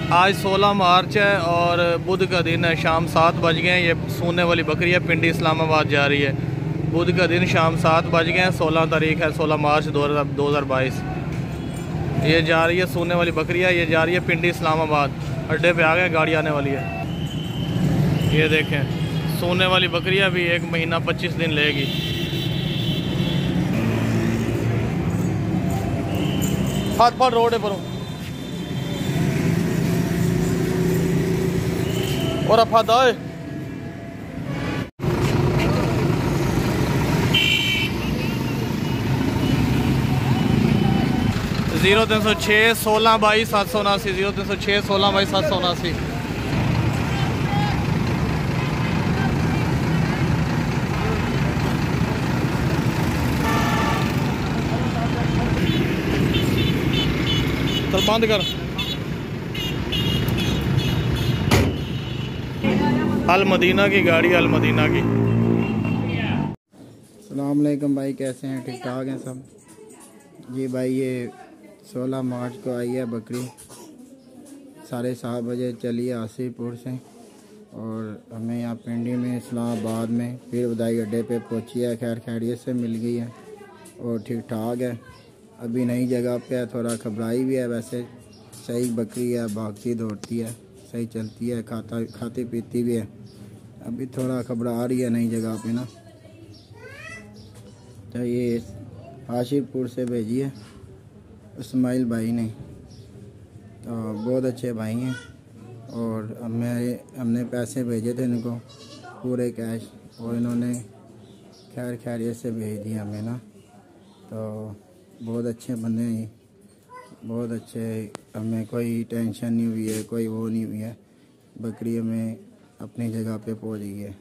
आज 16 मार्च है और बुध का दिन है। शाम 7 बज गए हैं। ये सोने वाली बकरी है, पिंडी इस्लामाबाद जा रही है। बुध का दिन शाम 7 बज गए हैं। 16 तारीख है, 16 मार्च 2022। ये जा रही है सोने वाली बकरी है, ये जा रही है पिंडी इस्लामाबाद। अड्डे पे आ गए, गाड़ी आने वाली है। ये देखें सोने वाली बकरी अभी 1 महीना 25 दिन लेगी। हाथ पार रोड है पर और अब हाथ आए 0306 16 22 779 0306 16 22 779। चल बंद कर। अल मदीना की गाड़ी, अल मदीना की। अस्सलाम वालेकुम भाई, कैसे हैं? ठीक ठाक हैं सब जी भाई। ये 16 मार्च को आई है बकरी, 7:30 बजे चली है आसिफपुर से और हमें यहाँ पिंडी में इस्लामाबाद में पीर बदाई अड्डे पे पहुँची है। खैर खैरियत से मिल गई है और ठीक ठाक है। अभी नई जगह पे है, थोड़ा घबराई भी है। वैसे सही बकरी है, भागती दौड़ती है, सही चलती है, खाती पीती भी है। अभी थोड़ा घबरा रही है नई जगह पे ना। तो ये आशिफपुर से भेजी है इस्माइल भाई ने, तो बहुत अच्छे भाई हैं। और हमने पैसे भेजे थे इनको पूरे कैश, और इन्होंने खैर खैरियत से भेज दिया हमें ना। तो बहुत अच्छे बंदे हैं, बहुत अच्छे। हमें कोई टेंशन नहीं हुई है, कोई वो नहीं हुई है। बकरी हमें अपनी जगह पे पहुंच गई है।